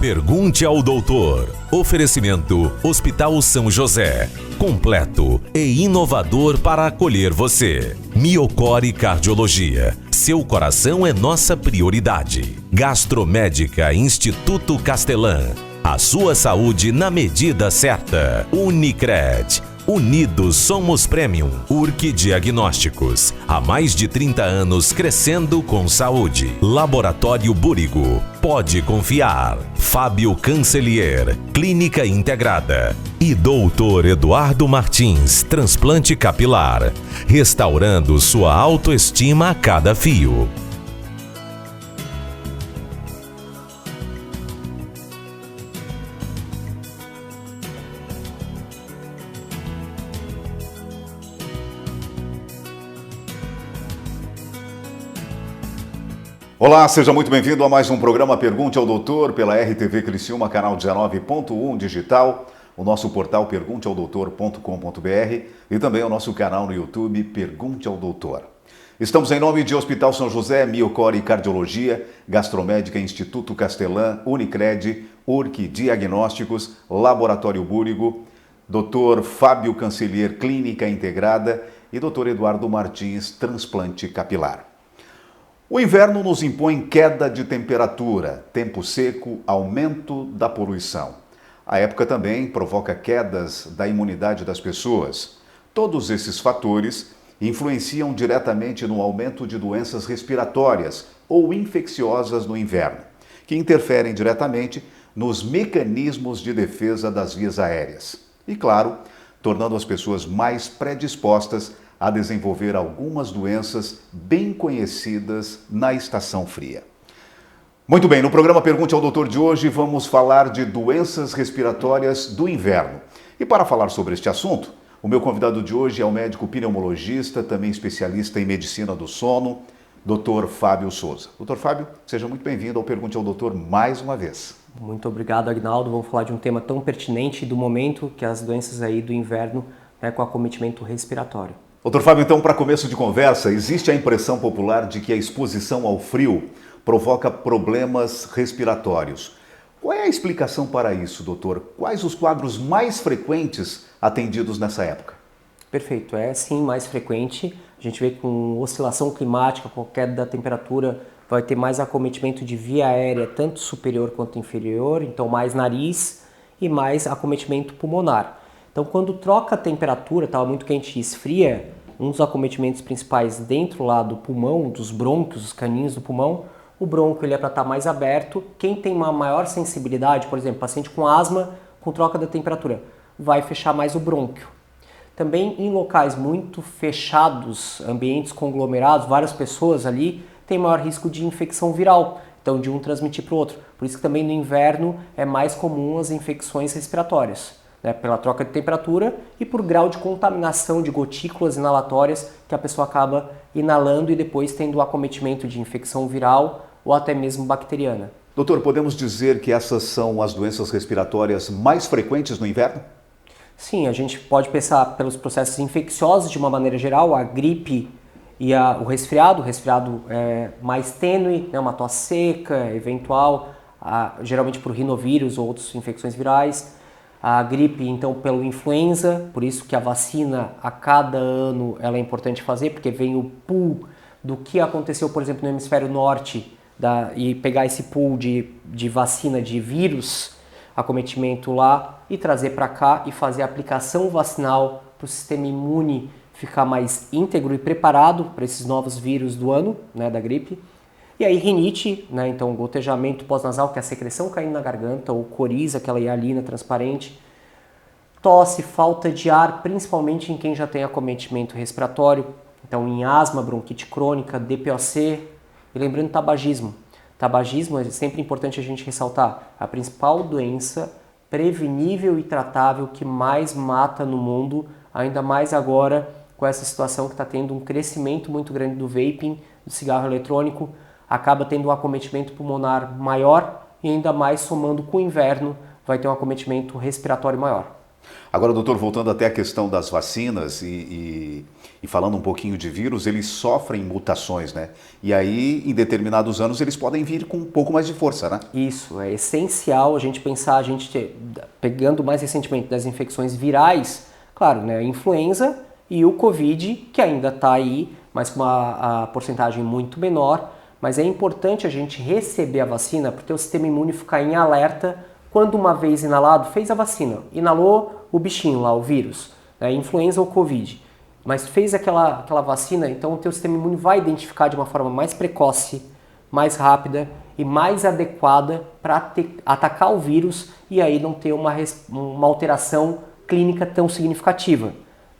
Pergunte ao doutor. Oferecimento Hospital São José. Completo e inovador para acolher você. Miocore Cardiologia. Seu coração é nossa prioridade. Gastromédica Instituto Castelã. A sua saúde na medida certa. Unicred. Unidos somos Premium. Urque Diagnósticos. Há mais de 30 anos crescendo com saúde. Laboratório Búrigo. Pode confiar. Fábio Cancelier. Clínica Integrada. E Doutor Eduardo Martins. Transplante capilar. Restaurando sua autoestima a cada fio. Olá, seja muito bem-vindo a mais um programa Pergunte ao Doutor pela RTV Criciúma, canal 19.1 digital, o nosso portal pergunteaodoutor.com.br e também o nosso canal no YouTube Pergunte ao Doutor. Estamos em nome de Hospital São José, Miocore Cardiologia, Gastromédica Instituto Castelã, Unicred, Urque Diagnósticos, Laboratório Búrigo, Dr. Fábio Cancelier, Clínica Integrada e Dr. Eduardo Martins, Transplante Capilar. O inverno nos impõe queda de temperatura, tempo seco, aumento da poluição. A época também provoca quedas da imunidade das pessoas. Todos esses fatores influenciam diretamente no aumento de doenças respiratórias ou infecciosas no inverno, que interferem diretamente nos mecanismos de defesa das vias aéreas. E, claro, tornando as pessoas mais predispostas a desenvolver algumas doenças bem conhecidas na estação fria. Muito bem, no programa Pergunte ao Doutor de hoje vamos falar de doenças respiratórias do inverno. E para falar sobre este assunto, o meu convidado de hoje é o médico pneumologista, também especialista em medicina do sono, Dr. Fábio Souza. Dr. Fábio, seja muito bem-vindo ao Pergunte ao Doutor mais uma vez. Muito obrigado, Agnaldo. Vamos falar de um tema tão pertinente do momento, que é as doenças aí do inverno, com acometimento respiratório. Doutor Fábio, então, para começo de conversa, existe a impressão popular de que a exposição ao frio provoca problemas respiratórios. Qual é a explicação para isso, doutor? Quais os quadros mais frequentes atendidos nessa época? Perfeito, é sim mais frequente. A gente vê que com oscilação climática, com queda da temperatura, vai ter mais acometimento de via aérea, tanto superior quanto inferior, então mais nariz e mais acometimento pulmonar. Então, quando troca a temperatura, estava muito quente e esfria, um dos acometimentos principais dentro lá do pulmão, dos brônquios, os caninhos do pulmão, o brônquio ele é para estar mais aberto. Quem tem uma maior sensibilidade, por exemplo, paciente com asma, com troca da temperatura, vai fechar mais o brônquio. Também em locais muito fechados, ambientes conglomerados, várias pessoas ali, tem maior risco de infecção viral, então de um transmitir para o outro. Por isso que também no inverno é mais comum as infecções respiratórias. Pela troca de temperatura e por grau de contaminação de gotículas inalatórias que a pessoa acaba inalando e depois tendo o acometimento de infecção viral ou até mesmo bacteriana. Doutor, podemos dizer que essas são as doenças respiratórias mais frequentes no inverno? Sim, a gente pode pensar pelos processos infecciosos de uma maneira geral, a gripe e o resfriado é mais tênue, uma tosse seca, eventual, geralmente por rinovírus ou outras infecções virais. A gripe, então, pelo influenza, por isso que a vacina a cada ano ela é importante fazer, porque vem o pool do que aconteceu, por exemplo, no hemisfério norte, e pegar esse pool de vacina de vírus, acometimento lá, e trazer para cá e fazer a aplicação vacinal para o sistema imune ficar mais íntegro e preparado para esses novos vírus do ano, da gripe. E aí rinite, então gotejamento pós-nasal, que é a secreção caindo na garganta, ou coriza, aquela hialina transparente, tosse, falta de ar, principalmente em quem já tem acometimento respiratório, então em asma, bronquite crônica, DPOC, e lembrando tabagismo. Tabagismo é sempre importante a gente ressaltar, a principal doença prevenível e tratável que mais mata no mundo, ainda mais agora com essa situação que está tendo um crescimento muito grande do vaping, do cigarro eletrônico, acaba tendo um acometimento pulmonar maior e ainda mais somando com o inverno vai ter um acometimento respiratório maior. Agora, doutor, voltando até a questão das vacinas e falando um pouquinho de vírus, eles sofrem mutações, né? E aí, em determinados anos, eles podem vir com um pouco mais de força, né? Isso, é essencial a gente pensar, pegando mais recentemente das infecções virais, claro, né, a influenza e o Covid, que ainda está aí, mas com uma porcentagem muito menor, mas é importante a gente receber a vacina para ter o sistema imune ficar em alerta quando uma vez inalado, fez a vacina, inalou o bichinho lá, o vírus, né, influenza ou Covid, mas fez aquela vacina, então o teu sistema imune vai identificar de uma forma mais precoce, mais rápida e mais adequada para atacar o vírus e aí não ter uma alteração clínica tão significativa,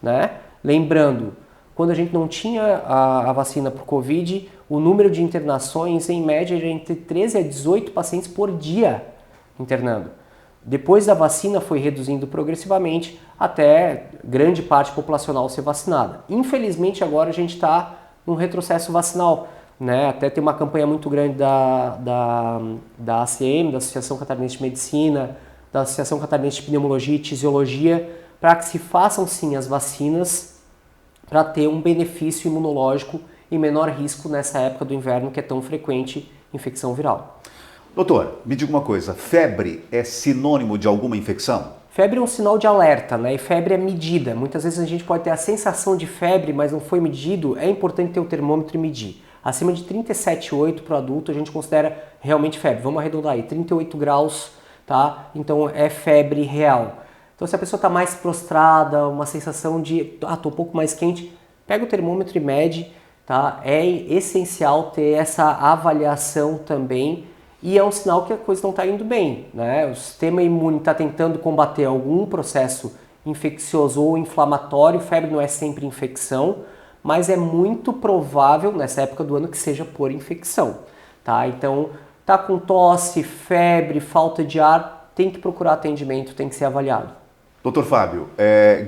né? Lembrando, quando a gente não tinha a vacina para o Covid, o número de internações em média era entre 13 a 18 pacientes por dia internando. Depois da vacina foi reduzindo progressivamente até grande parte populacional ser vacinada. Infelizmente agora a gente está num retrocesso vacinal, né? Até tem uma campanha muito grande da ACM, da Associação Catarinense de Medicina, da Associação Catarinense de Pneumologia e Tisiologia, para que se façam sim as vacinas para ter um benefício imunológico e menor risco nessa época do inverno que é tão frequente infecção viral. Doutor, me diga uma coisa, febre é sinônimo de alguma infecção? Febre é um sinal de alerta, né? E febre é medida. Muitas vezes a gente pode ter a sensação de febre, mas não foi medido. É importante ter o termômetro e medir. Acima de 37,8 para o adulto a gente considera realmente febre. Vamos arredondar aí, 38 graus, tá? Então é febre real. Então se a pessoa está mais prostrada, uma sensação de, tô um pouco mais quente, pega o termômetro e mede, tá? É essencial ter essa avaliação também. E é um sinal que a coisa não está indo bem, né? O sistema imune está tentando combater algum processo infeccioso ou inflamatório, febre não é sempre infecção, mas é muito provável nessa época do ano que seja por infecção, tá? Então, tá com tosse, febre, falta de ar, tem que procurar atendimento, tem que ser avaliado. Doutor Fábio,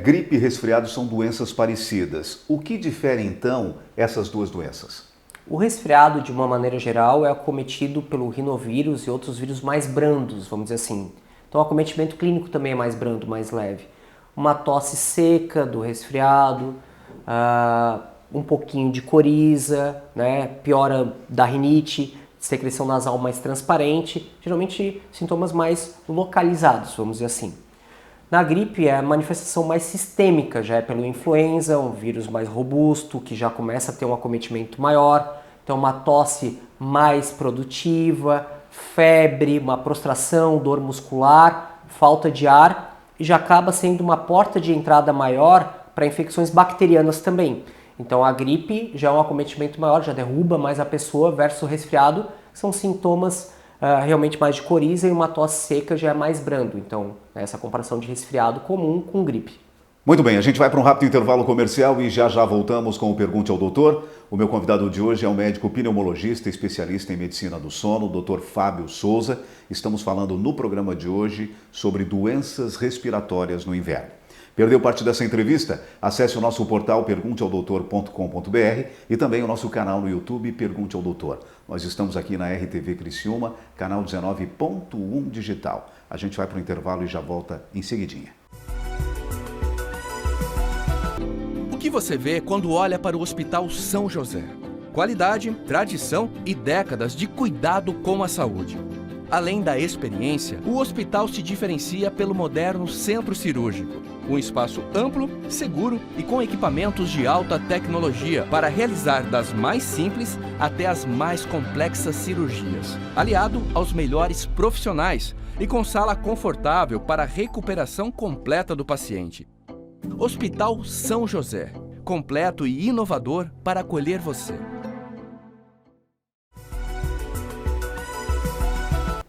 gripe e resfriado são doenças parecidas. O que difere então essas duas doenças? O resfriado, de uma maneira geral, é acometido pelo rinovírus e outros vírus mais brandos, vamos dizer assim. Então o acometimento clínico também é mais brando, mais leve. Uma tosse seca do resfriado, um pouquinho de coriza, né? Piora da rinite, secreção nasal mais transparente, geralmente sintomas mais localizados, vamos dizer assim. Na gripe é a manifestação mais sistêmica, já é pelo influenza, um vírus mais robusto, que já começa a ter um acometimento maior, então uma tosse mais produtiva, febre, uma prostração, dor muscular, falta de ar, e já acaba sendo uma porta de entrada maior para infecções bacterianas também. Então a gripe já é um acometimento maior, já derruba mais a pessoa, versus o resfriado, são sintomas realmente mais de coriza, e uma tosse seca já é mais brando. Então, essa comparação de resfriado comum com gripe. Muito bem, a gente vai para um rápido intervalo comercial e já voltamos com o Pergunte ao Doutor. O meu convidado de hoje é o médico pneumologista, especialista em medicina do sono, Dr. Fábio Souza. Estamos falando no programa de hoje sobre doenças respiratórias no inverno. Perdeu parte dessa entrevista? Acesse o nosso portal pergunteaodoutor.com.br e também o nosso canal no YouTube Pergunte ao Doutor. Nós estamos aqui na RTV Criciúma, canal 19.1 digital. A gente vai para o intervalo e já volta em seguidinha. O que você vê quando olha para o Hospital São José? Qualidade, tradição e décadas de cuidado com a saúde. Além da experiência, o hospital se diferencia pelo moderno centro cirúrgico. Um espaço amplo, seguro e com equipamentos de alta tecnologia para realizar das mais simples até as mais complexas cirurgias. Aliado aos melhores profissionais e com sala confortável para a recuperação completa do paciente. Hospital São José, completo e inovador para acolher você.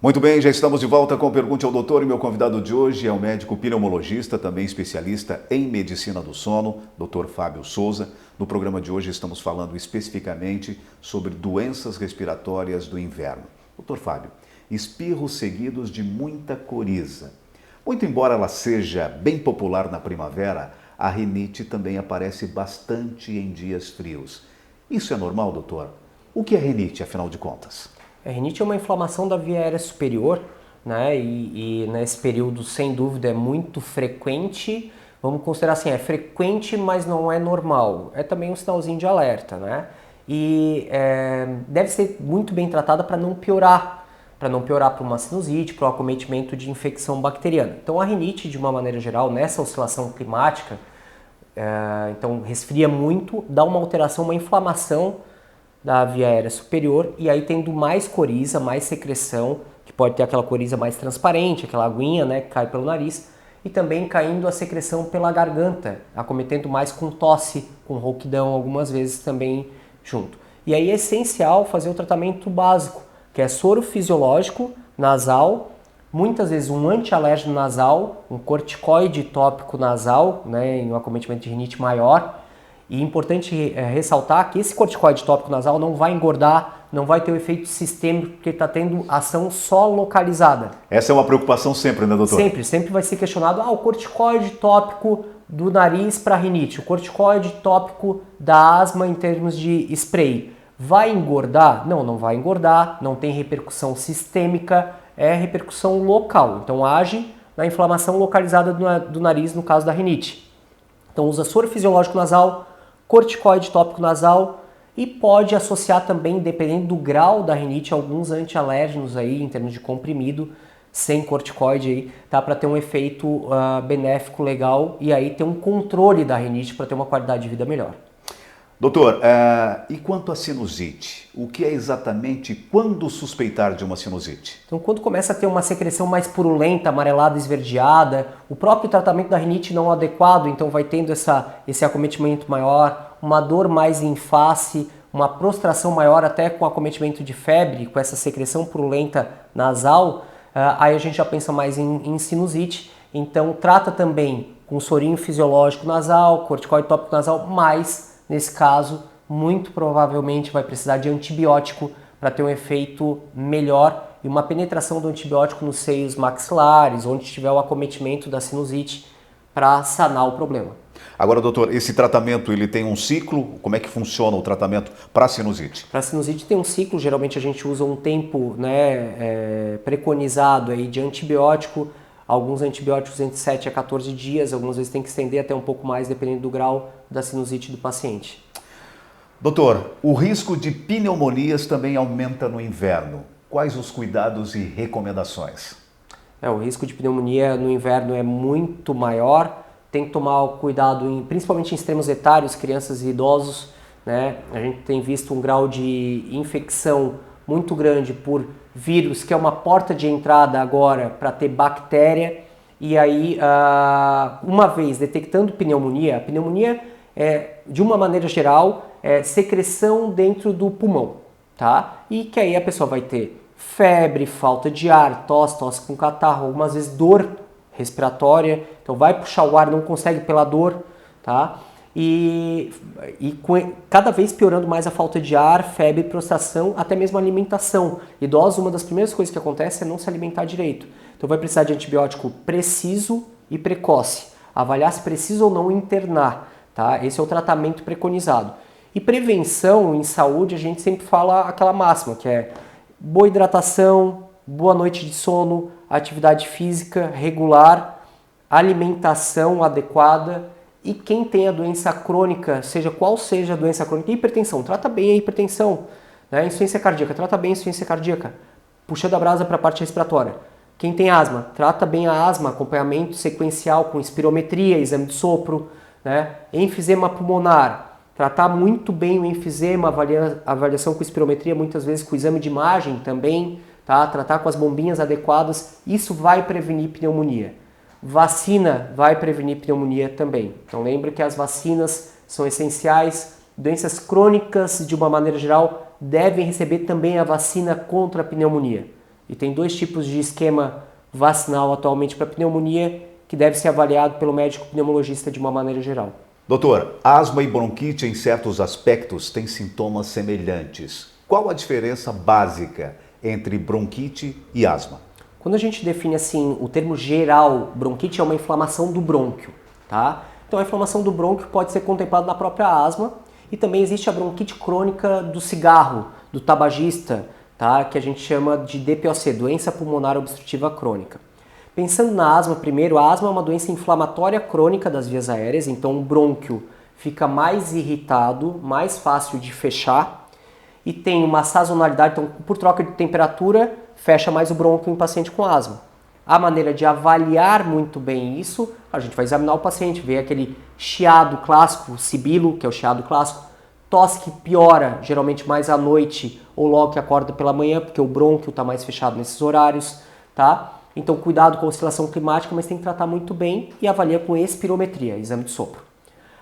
Muito bem, já estamos de volta com o Pergunte ao Doutor e meu convidado de hoje é o médico pneumologista, também especialista em medicina do sono, Dr. Fábio Souza. No programa de hoje estamos falando especificamente sobre doenças respiratórias do inverno. Dr. Fábio, espirros seguidos de muita coriza. Muito embora ela seja bem popular na primavera, a rinite também aparece bastante em dias frios. Isso é normal, doutor? O que é rinite, afinal de contas? A rinite é uma inflamação da via aérea superior, né? E nesse período, sem dúvida, é muito frequente. Vamos considerar assim, é frequente, mas não é normal. É também um sinalzinho de alerta, né? E deve ser muito bem tratada para não piorar para uma sinusite, para o acometimento de infecção bacteriana. Então a rinite, de uma maneira geral, nessa oscilação climática, então resfria muito, dá uma alteração, uma inflamação da via aérea superior, e aí tendo mais coriza, mais secreção, que pode ter aquela coriza mais transparente, aquela aguinha, né, que cai pelo nariz, e também caindo a secreção pela garganta, acometendo mais com tosse, com rouquidão, algumas vezes também junto. E aí é essencial fazer o tratamento básico, que é soro fisiológico nasal, muitas vezes um antialérgico nasal, um corticoide tópico nasal, né, em um acometimento de rinite maior. E é importante ressaltar que esse corticoide tópico nasal não vai engordar, não vai ter o efeito sistêmico, porque está tendo ação só localizada. Essa é uma preocupação sempre, né, doutor? Sempre vai ser questionado, o corticoide tópico do nariz para rinite, o corticoide tópico da asma em termos de spray. Vai engordar? Não vai engordar, não tem repercussão sistêmica, é repercussão local. Então age na inflamação localizada do nariz no caso da rinite. Então usa soro fisiológico nasal, corticoide tópico nasal e pode associar também, dependendo do grau da rinite, alguns antialérgenos aí em termos de comprimido, sem corticoide aí, tá? Para ter um efeito benéfico legal e aí ter um controle da rinite para ter uma qualidade de vida melhor. Doutor, e quanto à sinusite? O que é exatamente quando suspeitar de uma sinusite? Então, quando começa a ter uma secreção mais purulenta, amarelada, esverdeada, o próprio tratamento da rinite não adequado, então vai tendo esse acometimento maior, uma dor mais em face, uma prostração maior até com acometimento de febre, com essa secreção purulenta nasal, aí a gente já pensa mais em sinusite. Então, trata também com sorinho fisiológico nasal, corticoide tópico nasal, mas nesse caso, muito provavelmente vai precisar de antibiótico para ter um efeito melhor e uma penetração do antibiótico nos seios maxilares, onde tiver o acometimento da sinusite, para sanar o problema. Agora, doutor, esse tratamento ele tem um ciclo? Como é que funciona o tratamento para a sinusite? Para a sinusite tem um ciclo, geralmente a gente usa um tempo, né, preconizado aí de antibiótico, alguns antibióticos entre 7 a 14 dias, algumas vezes tem que estender até um pouco mais, dependendo do grau da sinusite do paciente. Doutor, o risco de pneumonias também aumenta no inverno. Quais os cuidados e recomendações? O risco de pneumonia no inverno é muito maior, tem que tomar cuidado, principalmente em extremos etários, crianças e idosos, né? A gente tem visto um grau de infecção muito grande por vírus, que é uma porta de entrada agora para ter bactéria, e aí, uma vez detectando pneumonia, a pneumonia de uma maneira geral, é secreção dentro do pulmão, tá? E que aí a pessoa vai ter febre, falta de ar, tosse com catarro, algumas vezes dor respiratória, então vai puxar o ar, não consegue pela dor, tá? E cada vez piorando mais a falta de ar, febre, prostração, até mesmo alimentação. Idosos, uma das primeiras coisas que acontece é não se alimentar direito. Então vai precisar de antibiótico preciso e precoce. Avaliar se precisa ou não internar, tá? Esse é o tratamento preconizado. E prevenção em saúde, a gente sempre fala aquela máxima, que é boa hidratação, boa noite de sono, atividade física regular, alimentação adequada. E quem tem a doença crônica, seja qual seja a doença crônica, hipertensão, trata bem a hipertensão, né? Insuficiência cardíaca, trata bem a insuficiência cardíaca, puxando a brasa para a parte respiratória. Quem tem asma, trata bem a asma, acompanhamento sequencial com espirometria, exame de sopro, né? Enfisema pulmonar, tratar muito bem o enfisema, avaliação com espirometria, muitas vezes com exame de imagem também, tá? Tratar com as bombinhas adequadas, isso vai prevenir pneumonia. Vacina vai prevenir pneumonia também. Então lembre que as vacinas são essenciais. Doenças crônicas, de uma maneira geral, devem receber também a vacina contra a pneumonia. E tem 2 tipos de esquema vacinal atualmente para pneumonia que deve ser avaliado pelo médico pneumologista de uma maneira geral. Doutor, asma e bronquite em certos aspectos têm sintomas semelhantes. Qual a diferença básica entre bronquite e asma? Quando a gente define assim o termo geral, bronquite é uma inflamação do brônquio, tá? Então a inflamação do brônquio pode ser contemplada na própria asma e também existe a bronquite crônica do cigarro, do tabagista, tá? Que a gente chama de DPOC, doença pulmonar obstrutiva crônica. Pensando na asma primeiro, a asma é uma doença inflamatória crônica das vias aéreas, então o brônquio fica mais irritado, mais fácil de fechar e tem uma sazonalidade, então por troca de temperatura fecha mais o brônquio em paciente com asma. A maneira de avaliar muito bem isso, a gente vai examinar o paciente, ver aquele chiado clássico, o sibilo, que é o chiado clássico, tosse que piora, geralmente mais à noite ou logo que acorda pela manhã, porque o brônquio está mais fechado nesses horários, tá? Então cuidado com a oscilação climática, mas tem que tratar muito bem e avalia com espirometria, exame de sopro.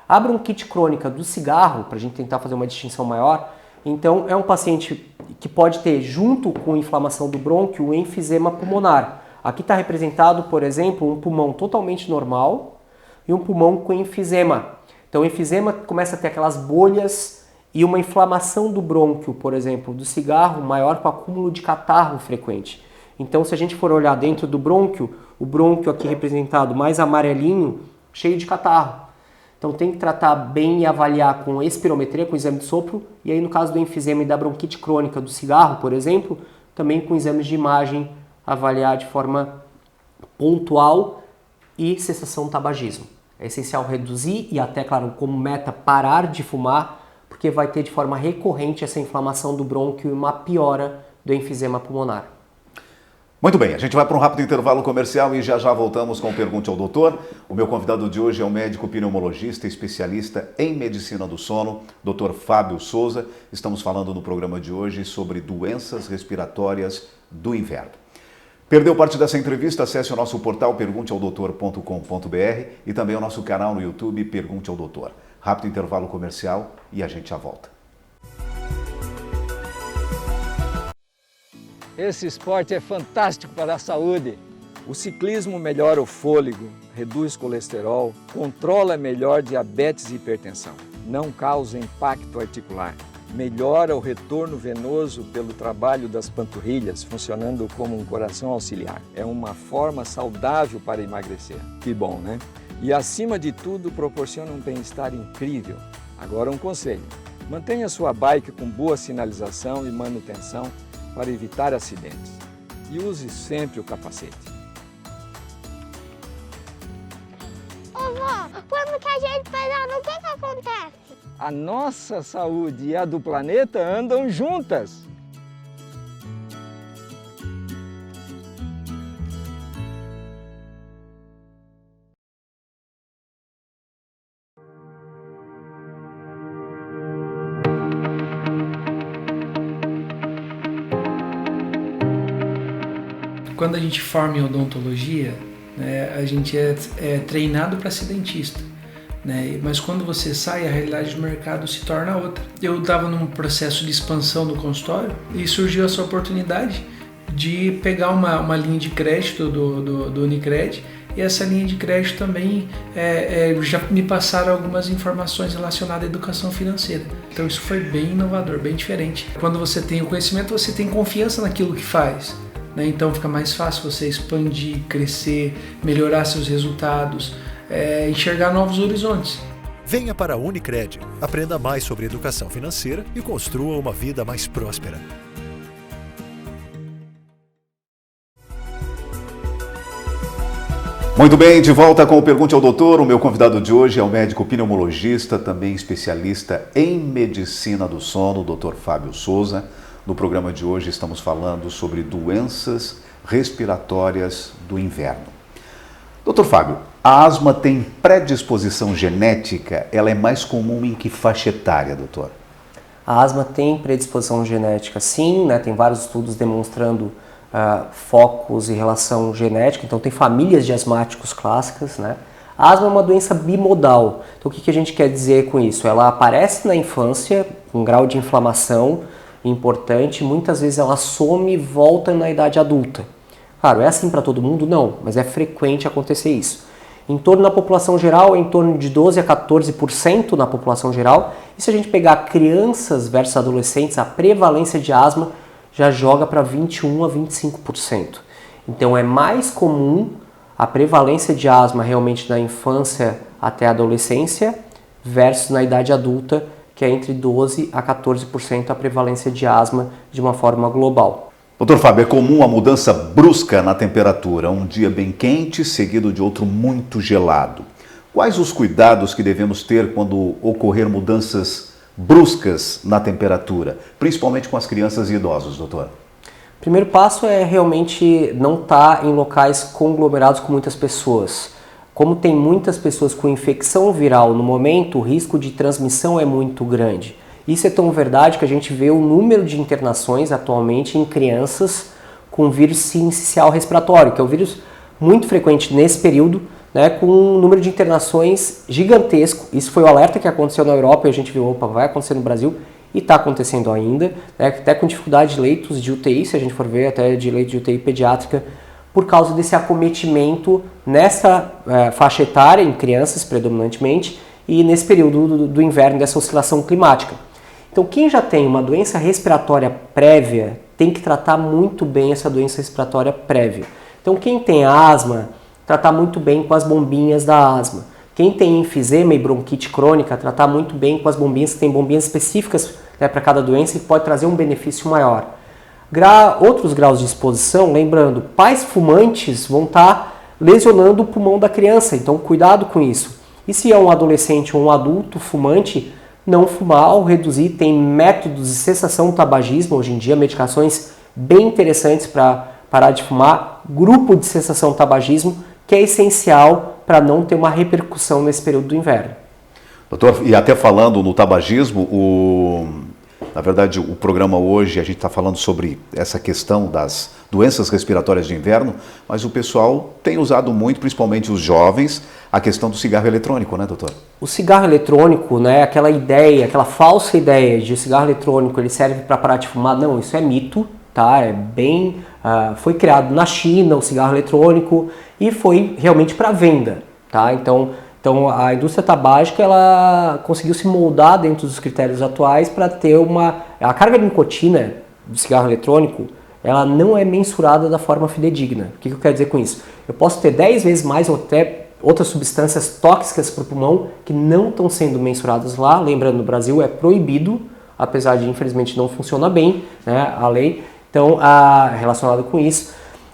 A bronquite crônica do cigarro, para a gente tentar fazer uma distinção maior, então é um paciente que pode ter, junto com inflamação do brônquio, o enfisema pulmonar. Aqui está representado, por exemplo, um pulmão totalmente normal e um pulmão com enfisema. Então o enfisema começa a ter aquelas bolhas e uma inflamação do brônquio, por exemplo, do cigarro, maior com acúmulo de catarro frequente. Então se a gente for olhar dentro do brônquio, o brônquio aqui representado mais amarelinho, cheio de catarro. Então tem que tratar bem e avaliar com espirometria, com exame de sopro, e aí no caso do enfisema e da bronquite crônica do cigarro, por exemplo, também com exames de imagem, avaliar de forma pontual e cessação do tabagismo. É essencial reduzir e até, claro, como meta, parar de fumar, porque vai ter de forma recorrente essa inflamação do brônquio e uma piora do enfisema pulmonar. Muito bem, a gente vai para um rápido intervalo comercial e já voltamos com o Pergunte ao Doutor. O meu convidado de hoje é o médico pneumologista, especialista em medicina do sono, Dr. Fábio Souza. Estamos falando no programa de hoje sobre doenças respiratórias do inverno. Perdeu parte dessa entrevista? Acesse o nosso portal pergunteaodoutor.com.br e também o nosso canal no YouTube Pergunte ao Doutor. Rápido intervalo comercial e a gente já volta. Esse esporte é fantástico para a saúde. O ciclismo melhora o fôlego, reduz colesterol, controla melhor diabetes e hipertensão. Não causa impacto articular. Melhora o retorno venoso pelo trabalho das panturrilhas, funcionando como um coração auxiliar. É uma forma saudável para emagrecer. Que bom, né? E acima de tudo, proporciona um bem-estar incrível. Agora um conselho. Mantenha sua bike com boa sinalização e manutenção para evitar acidentes. E use sempre o capacete. Ô vó, quando que a gente pedala, o que acontece? A nossa saúde e a do planeta andam juntas. Quando a gente forma em odontologia, né, a gente é treinado para ser dentista, né? Mas quando você sai, a realidade do mercado se torna outra. Eu estava num processo de expansão do consultório e surgiu essa oportunidade de pegar uma linha de crédito do Unicred, e essa linha de crédito também já me passaram algumas informações relacionadas à educação financeira. Então isso foi bem inovador, bem diferente. Quando você tem o conhecimento, você tem confiança naquilo que faz. Então fica mais fácil você expandir, crescer, melhorar seus resultados, enxergar novos horizontes. Venha para a Unicred, aprenda mais sobre educação financeira e construa uma vida mais próspera. Muito bem, de volta com o Pergunte ao Doutor. O meu convidado de hoje é o médico pneumologista, também especialista em medicina do sono, Dr. Fábio Souza. No programa de hoje estamos falando sobre doenças respiratórias do inverno. Dr. Fábio, a asma tem predisposição genética? Ela é mais comum em que faixa etária, doutor? A asma tem predisposição genética, sim, né? Tem vários estudos demonstrando focos em relação genética, então tem famílias de asmáticos clássicas, né? A asma é uma doença bimodal, então o que a gente quer dizer com isso? Ela aparece na infância, com grau de inflamação importante, muitas vezes ela some e volta na idade adulta. Claro, é assim para todo mundo? Não, mas é frequente acontecer isso. Em torno da população geral, é em torno de 12 a 14% na população geral. E se a gente pegar crianças versus adolescentes, a prevalência de asma já joga para 21 a 25%. Então é mais comum a prevalência de asma realmente na infância até a adolescência versus na idade adulta, que é entre 12% a 14% a prevalência de asma de uma forma global. Doutor Fábio, é comum a mudança brusca na temperatura, um dia bem quente seguido de outro muito gelado. Quais os cuidados que devemos ter quando ocorrer mudanças bruscas na temperatura, principalmente com as crianças e idosos, doutor? O primeiro passo é realmente não estar em locais conglomerados com muitas pessoas. Como tem muitas pessoas com infecção viral no momento, o risco de transmissão é muito grande. Isso é tão verdade que a gente vê o número de internações atualmente em crianças com vírus sincicial respiratório, que é um vírus muito frequente nesse período, né, com um número de internações gigantesco. Isso foi o alerta que aconteceu na Europa e a gente viu, opa, vai acontecer no Brasil e está acontecendo ainda, né, até com dificuldade de leitos de UTI, se a gente for ver, até de leito de UTI pediátrica, por causa desse acometimento nessa faixa etária, em crianças predominantemente, e nesse período do inverno, dessa oscilação climática. Então, quem já tem uma doença respiratória prévia tem que tratar muito bem essa doença respiratória prévia. Então, quem tem asma, tratar muito bem com as bombinhas da asma. Quem tem enfisema e bronquite crônica, tratar muito bem com as bombinhas, tem bombinhas específicas, né, para cada doença e pode trazer um benefício maior. Outros graus de exposição, lembrando, pais fumantes vão estar lesionando o pulmão da criança, então cuidado com isso. E se é um adolescente ou um adulto fumante, não fumar ou reduzir. Tem métodos de cessação do tabagismo, hoje em dia, medicações bem interessantes para parar de fumar. Grupo de cessação do tabagismo, que é essencial para não ter uma repercussão nesse período do inverno. Doutor, e até falando no tabagismo, na verdade o programa hoje a gente está falando sobre essa questão das doenças respiratórias de inverno, mas o pessoal tem usado muito, principalmente os jovens, a questão do cigarro eletrônico, né, doutor? O cigarro eletrônico, né, aquela falsa ideia de cigarro eletrônico ele serve para parar de fumar, não, isso é mito, tá? Foi criado na China o cigarro eletrônico e foi realmente para venda, tá? Então a indústria tabágica ela conseguiu se moldar dentro dos critérios atuais para ter a carga de nicotina do cigarro eletrônico, ela não é mensurada da forma fidedigna. O que eu quero dizer com isso? Eu posso ter 10 vezes mais ou até outras substâncias tóxicas para o pulmão que não estão sendo mensuradas lá. Lembrando, no Brasil é proibido, apesar de infelizmente não funciona bem, né, a lei, então relacionado com isso.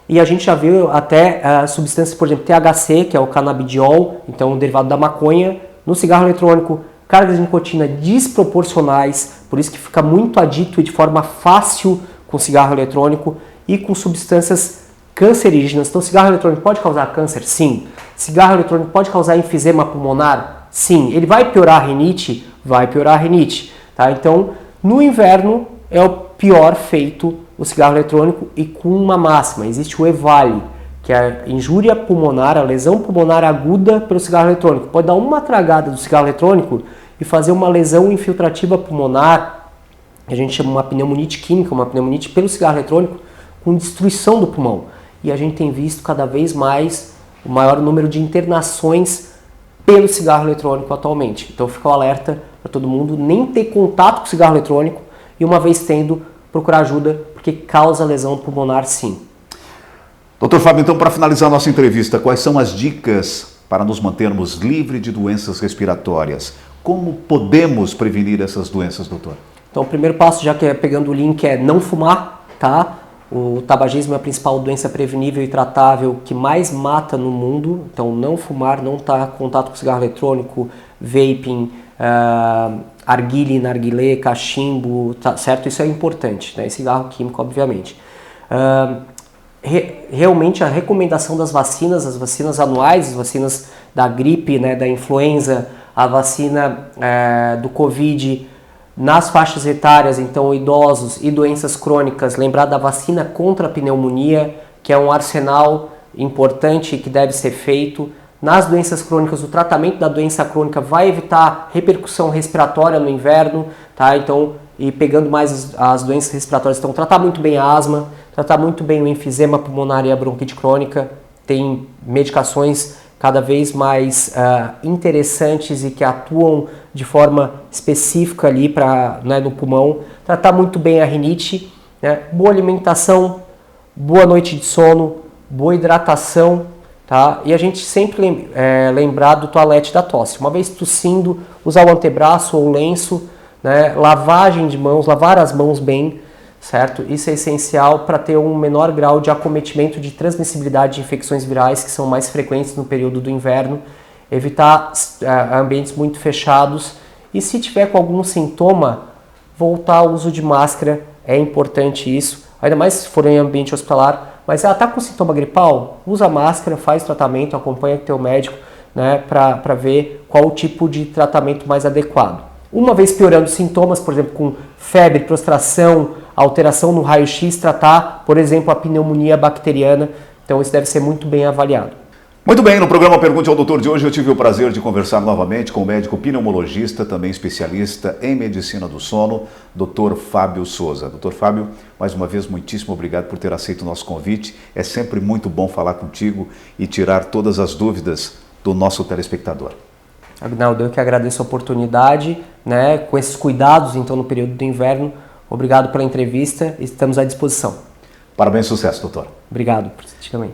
E a gente já viu até substâncias, por exemplo, THC, que é o canabidiol, então um derivado da maconha, no cigarro eletrônico, cargas de nicotina desproporcionais, por isso que fica muito adicto de forma fácil com cigarro eletrônico e com substâncias cancerígenas. Então, cigarro eletrônico pode causar câncer? Sim. Cigarro eletrônico pode causar enfisema pulmonar? Sim. Ele vai piorar a rinite? Vai piorar a rinite. Tá? Então, no inverno é o pior feito o cigarro eletrônico e com uma máxima. Existe o EVALI, que é a injúria pulmonar, a lesão pulmonar aguda pelo cigarro eletrônico. Pode dar uma tragada do cigarro eletrônico e fazer uma lesão infiltrativa pulmonar, que a gente chama uma pneumonite química, uma pneumonite pelo cigarro eletrônico, com destruição do pulmão. E a gente tem visto cada vez mais o maior número de internações pelo cigarro eletrônico atualmente. Então fica o alerta para todo mundo nem ter contato com o cigarro eletrônico e uma vez tendo, procurar ajuda, porque causa lesão pulmonar sim. Doutor Fábio, então para finalizar a nossa entrevista, quais são as dicas para nos mantermos livres de doenças respiratórias? Como podemos prevenir essas doenças, doutor? Então o primeiro passo, já que é pegando o link, é não fumar, tá? O tabagismo é a principal doença prevenível e tratável que mais mata no mundo. Então não fumar, não estar em contato com cigarro eletrônico, vaping, arguile, narguilé, cachimbo, tá certo? Isso é importante, né? E cigarro químico, obviamente. Realmente a recomendação das vacinas, as vacinas anuais, as vacinas da gripe, né, da influenza, a vacina do Covid, nas faixas etárias, então idosos e doenças crônicas, lembrar da vacina contra a pneumonia, que é um arsenal importante que deve ser feito. Nas doenças crônicas, o tratamento da doença crônica vai evitar repercussão respiratória no inverno, tá? Então, e pegando mais as doenças respiratórias, então tratar muito bem a asma, tratar muito bem o enfisema pulmonar e a bronquite crônica. Tem medicações cada vez mais interessantes e que atuam de forma específica ali no pulmão. Tratar muito bem a rinite, né? Boa alimentação, boa noite de sono, boa hidratação, tá? E a gente sempre lembrar do toalete da tosse. Uma vez tossindo, usar o antebraço ou o lenço, né? Lavagem de mãos, lavar as mãos bem, certo? Isso é essencial para ter um menor grau de acometimento de transmissibilidade de infecções virais que são mais frequentes no período do inverno, evitar ambientes muito fechados e se tiver com algum sintoma, voltar ao uso de máscara, é importante isso, ainda mais se for em ambiente hospitalar, mas está com sintoma gripal, usa máscara, faz tratamento, acompanha com o teu médico, né, para ver qual o tipo de tratamento mais adequado. Uma vez piorando os sintomas, por exemplo, com febre, prostração, alteração no raio-x, tratar, por exemplo, a pneumonia bacteriana, então isso deve ser muito bem avaliado. Muito bem, no programa Pergunte ao Doutor de hoje eu tive o prazer de conversar novamente com o médico pneumologista, também especialista em medicina do sono, Dr. Fábio Souza. Dr. Fábio, mais uma vez, muitíssimo obrigado por ter aceito o nosso convite. É sempre muito bom falar contigo e tirar todas as dúvidas do nosso telespectador. Agnaldo, eu que agradeço a oportunidade, né, com esses cuidados então no período do inverno. Obrigado pela entrevista e estamos à disposição. Parabéns e sucesso, doutor. Obrigado por ti também.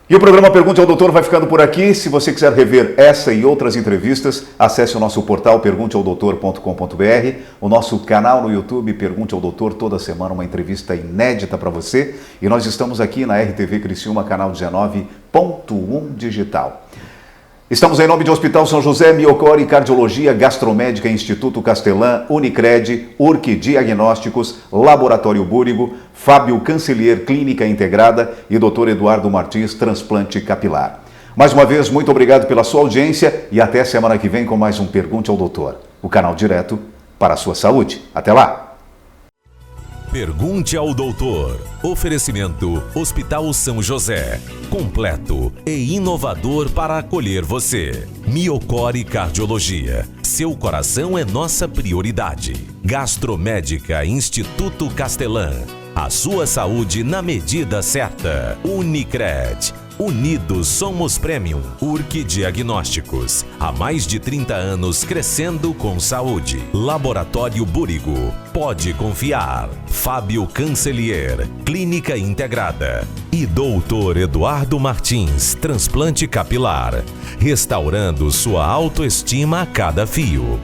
E o programa Pergunte ao Doutor vai ficando por aqui. Se você quiser rever essa e outras entrevistas, acesse o nosso portal pergunteaodoutor.com.br, o nosso canal no YouTube Pergunte ao Doutor, toda semana uma entrevista inédita para você. E nós estamos aqui na RTV Criciúma, canal 19.1 digital. Estamos em nome de Hospital São José, Miocore Cardiologia, Gastromédica, Instituto Castelã, Unicred, Urque Diagnósticos, Laboratório Búrigo, Fábio Cancelier Clínica Integrada e Dr. Eduardo Martins, Transplante Capilar. Mais uma vez, muito obrigado pela sua audiência e até semana que vem com mais um Pergunte ao Doutor, o canal direto para a sua saúde. Até lá! Pergunte ao Doutor. Oferecimento Hospital São José. Completo e inovador para acolher você. Miocore Cardiologia. Seu coração é nossa prioridade. Gastromédica Instituto Castelã. A sua saúde na medida certa. Unicred. Unidos somos Premium. Urque Diagnósticos. Há mais de 30 anos crescendo com saúde. Laboratório Búrigo. Pode confiar. Fábio Cancelier. Clínica Integrada. E Dr. Eduardo Martins. Transplante Capilar. Restaurando sua autoestima a cada fio.